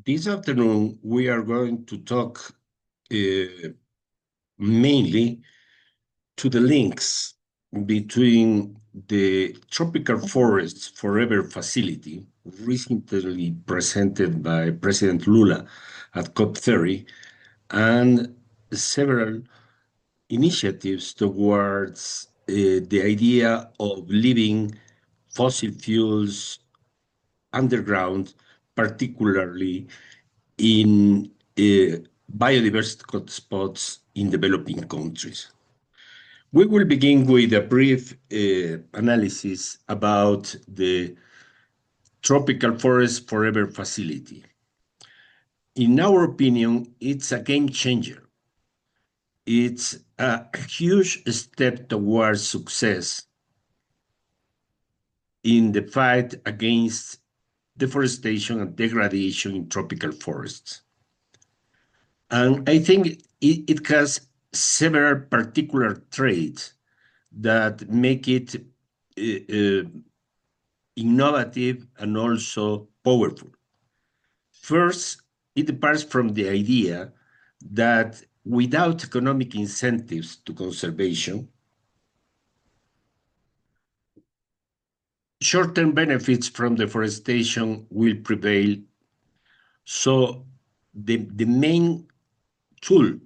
This afternoon, we are going to talk mainly to the links between the Tropical Forests Forever facility, recently presented by President Lula at COP30, and several initiatives towards the idea of leaving fossil fuels underground, particularly in biodiverse hotspots in developing countries. We will begin with a brief analysis about the Tropical Forest Forever facility. In our opinion, it's a game changer. It's a huge step towards success in the fight against deforestation and degradation in tropical forests. And I think it has several particular traits that make it innovative and also powerful. First, it departs from the idea that without economic incentives to conservation, short-term benefits from deforestation will prevail. So the main tool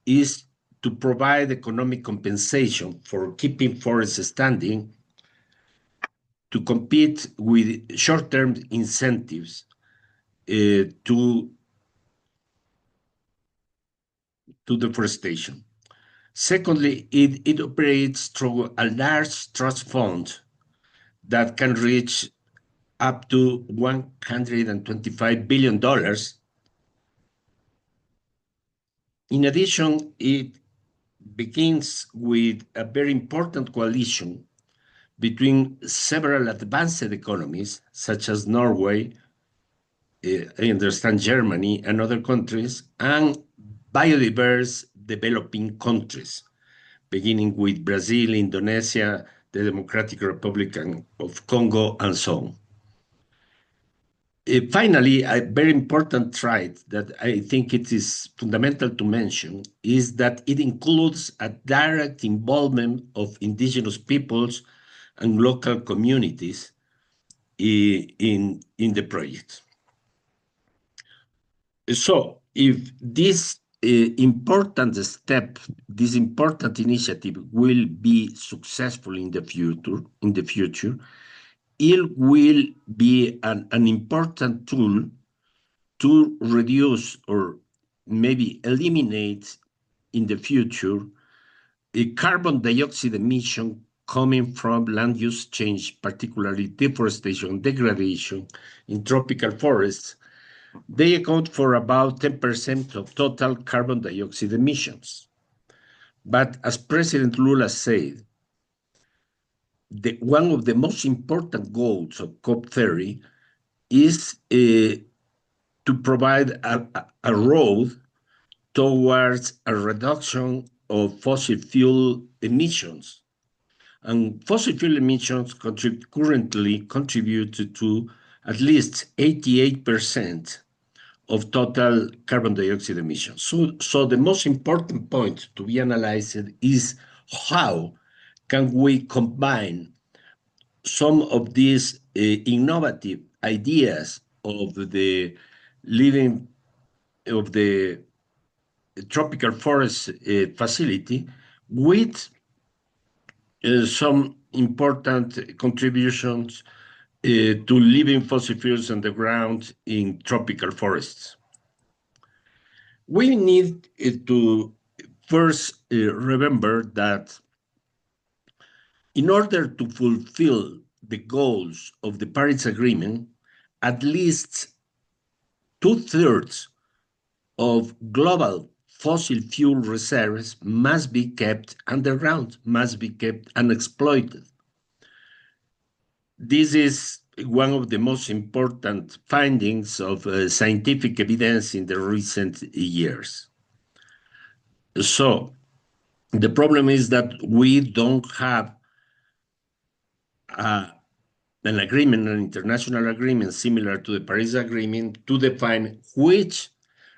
is to provide economic compensation for keeping forests standing to compete with short-term incentives to deforestation. Secondly, it operates through a large trust fund that can reach up to $125 billion. In addition, it begins with a very important coalition between several advanced economies, such as Norway, I understand Germany, and other countries, and biodiverse developing countries, beginning with Brazil, Indonesia, the Democratic Republic of Congo, and so on. Finally, a very important trait that I think it is fundamental to mention is that it includes a direct involvement of indigenous peoples and local communities in the project. So if this important step, this important initiative will be successful in the future, it will be an important tool to reduce or maybe eliminate in the future a carbon dioxide emission coming from land use change, particularly deforestation, degradation in tropical forests. They account for about 10% of total carbon dioxide emissions. But as President Lula said, one of the most important goals of COP30 is to provide a road towards a reduction of fossil fuel emissions. And fossil fuel emissions currently contribute to at least 88% of total carbon dioxide emissions. So the most important point to be analyzed is how can we combine some of these innovative ideas of the living of the tropical forest facility with some important contributions to living fossil fuels on the ground in tropical forests. We need to first remember that in order to fulfill the goals of the Paris Agreement, at least 2/3 of global fossil fuel reserves must be kept underground, must be kept unexploited. This is one of the most important findings of scientific evidence in the recent years. So the problem is that we don't have a an agreement, an international agreement similar to the Paris Agreement, to define which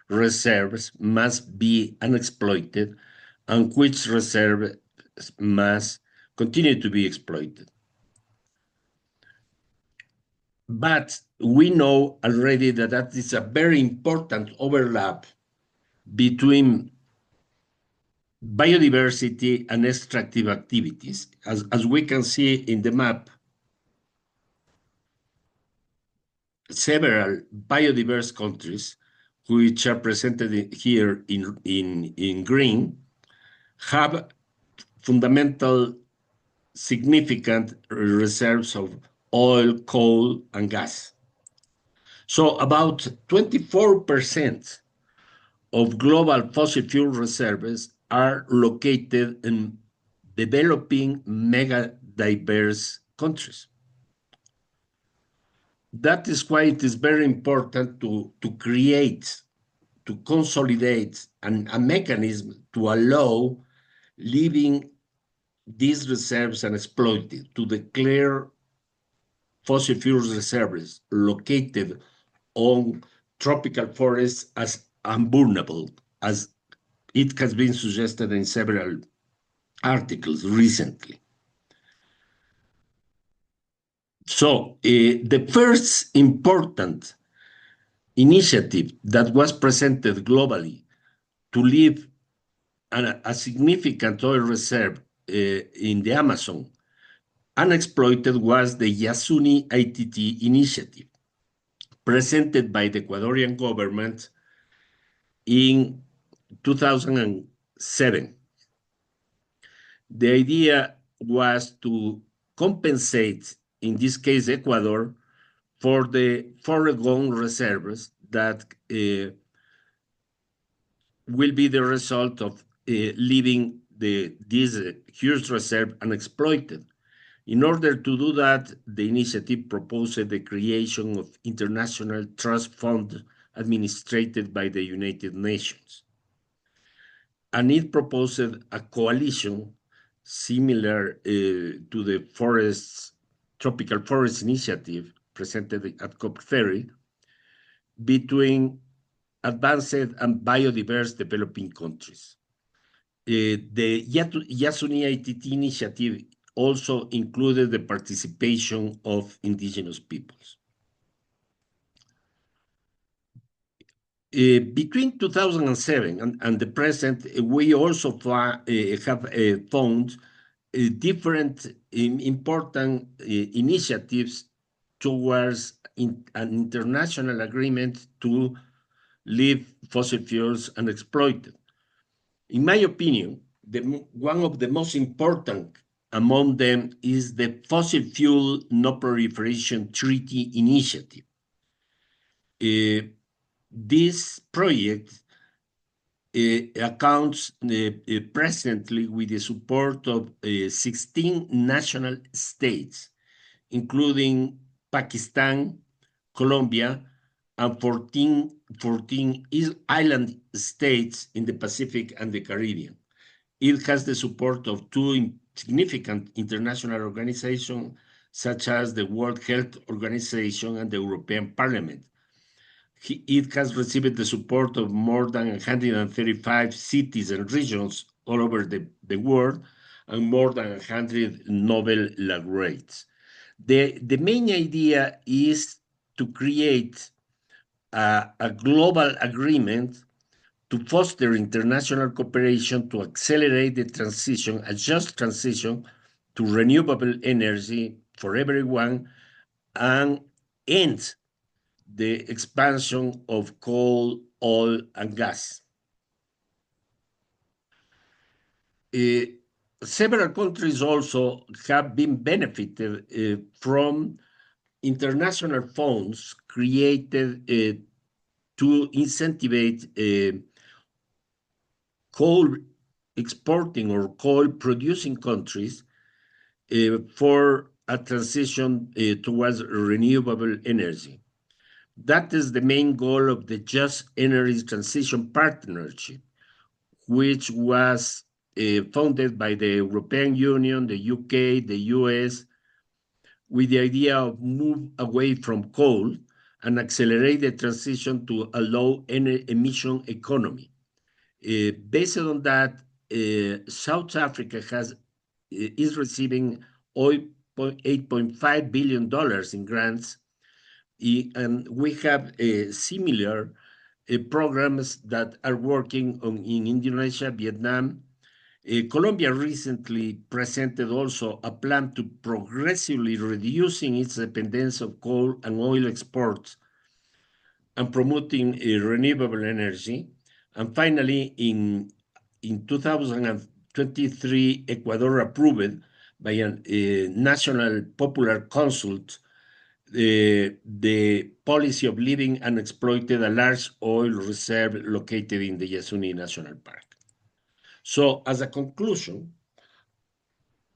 reserves must be unexploited and which reserves must continue to be exploited. But we know already that that is a very important overlap between biodiversity and extractive activities. As we can see in the map, several biodiverse countries, which are presented here in green, have fundamental significant reserves of oil, coal, and gas. So about 24% of global fossil fuel reserves are located in developing mega diverse countries. That is why it is very important to create, to consolidate a mechanism to allow leaving these reserves unexploited, to declare fossil fuels reserves located on tropical forests as unburnable, as it has been suggested in several articles recently. So the first important initiative that was presented globally to leave a significant oil reserve in the Amazon unexploited was the Yasuni-ITT Initiative, presented by the Ecuadorian government in 2007. The idea was to compensate, in this case, Ecuador, for the foregone reserves that will be the result of leaving this huge reserve unexploited. In order to do that, the initiative proposed the creation of international trust fund administered by the United Nations. And it proposed a coalition similar to the Tropical Forest Initiative presented at COP30 between advanced and biodiverse developing countries. The Yasuni-ITT Initiative also included the participation of indigenous peoples. Between 2007 and the present, we also have found different important initiatives towards an international agreement to leave fossil fuels unexploited. In my opinion, one of the most important among them is the Fossil Fuel Non-Proliferation Treaty Initiative. This project accounts presently with the support of 16 national states, including Pakistan, Colombia, and 14 island states in the Pacific and the Caribbean. It has the support of two significant international organizations, such as the World Health Organization and the European Parliament. It has received the support of more than 135 cities and regions all over the world, and more than 100 Nobel laureates. The main idea is to create a global agreement to foster international cooperation to accelerate the transition, a just transition to renewable energy for everyone, and end the expansion of coal, oil, and gas. Several countries also have been benefited from international funds created to incentivize coal exporting or coal producing countries for a transition towards renewable energy. That is the main goal of the Just Energy Transition Partnership, which was founded by the European Union, the UK, the US, with the idea of move away from coal and accelerate the transition to a low emission economy. Based on that, South Africa is receiving $8.5 billion in grants, and we have similar programs that are working in Indonesia, Vietnam. Colombia recently presented also a plan to progressively reducing its dependence of coal and oil exports and promoting renewable energy. And finally, in 2023, Ecuador approved by a national popular consult the policy of leaving unexploited a large oil reserve located in the Yasuni National Park. So, as a conclusion,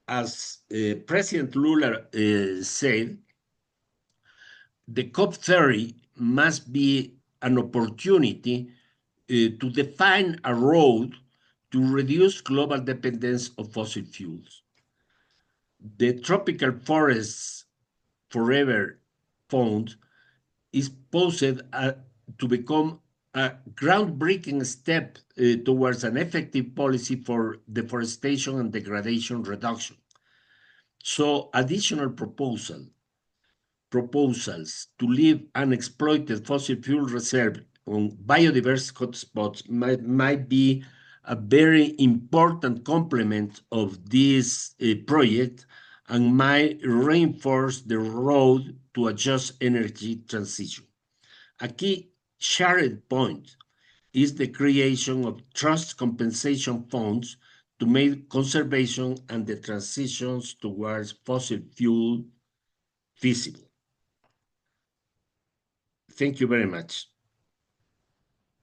as President Lula said, the COP30 must be an opportunity to define a road to reduce global dependence of fossil fuels. The Tropical Forests Forever Fund is posed to become a groundbreaking step towards an effective policy for deforestation and degradation reduction. So additional proposals to leave unexploited fossil fuel reserve on biodiverse hotspots might be a very important complement of this project and might reinforce the road to a just energy transition. A key shared point is the creation of trust compensation funds to make conservation and the transitions towards fossil fuel feasible. Thank you very much.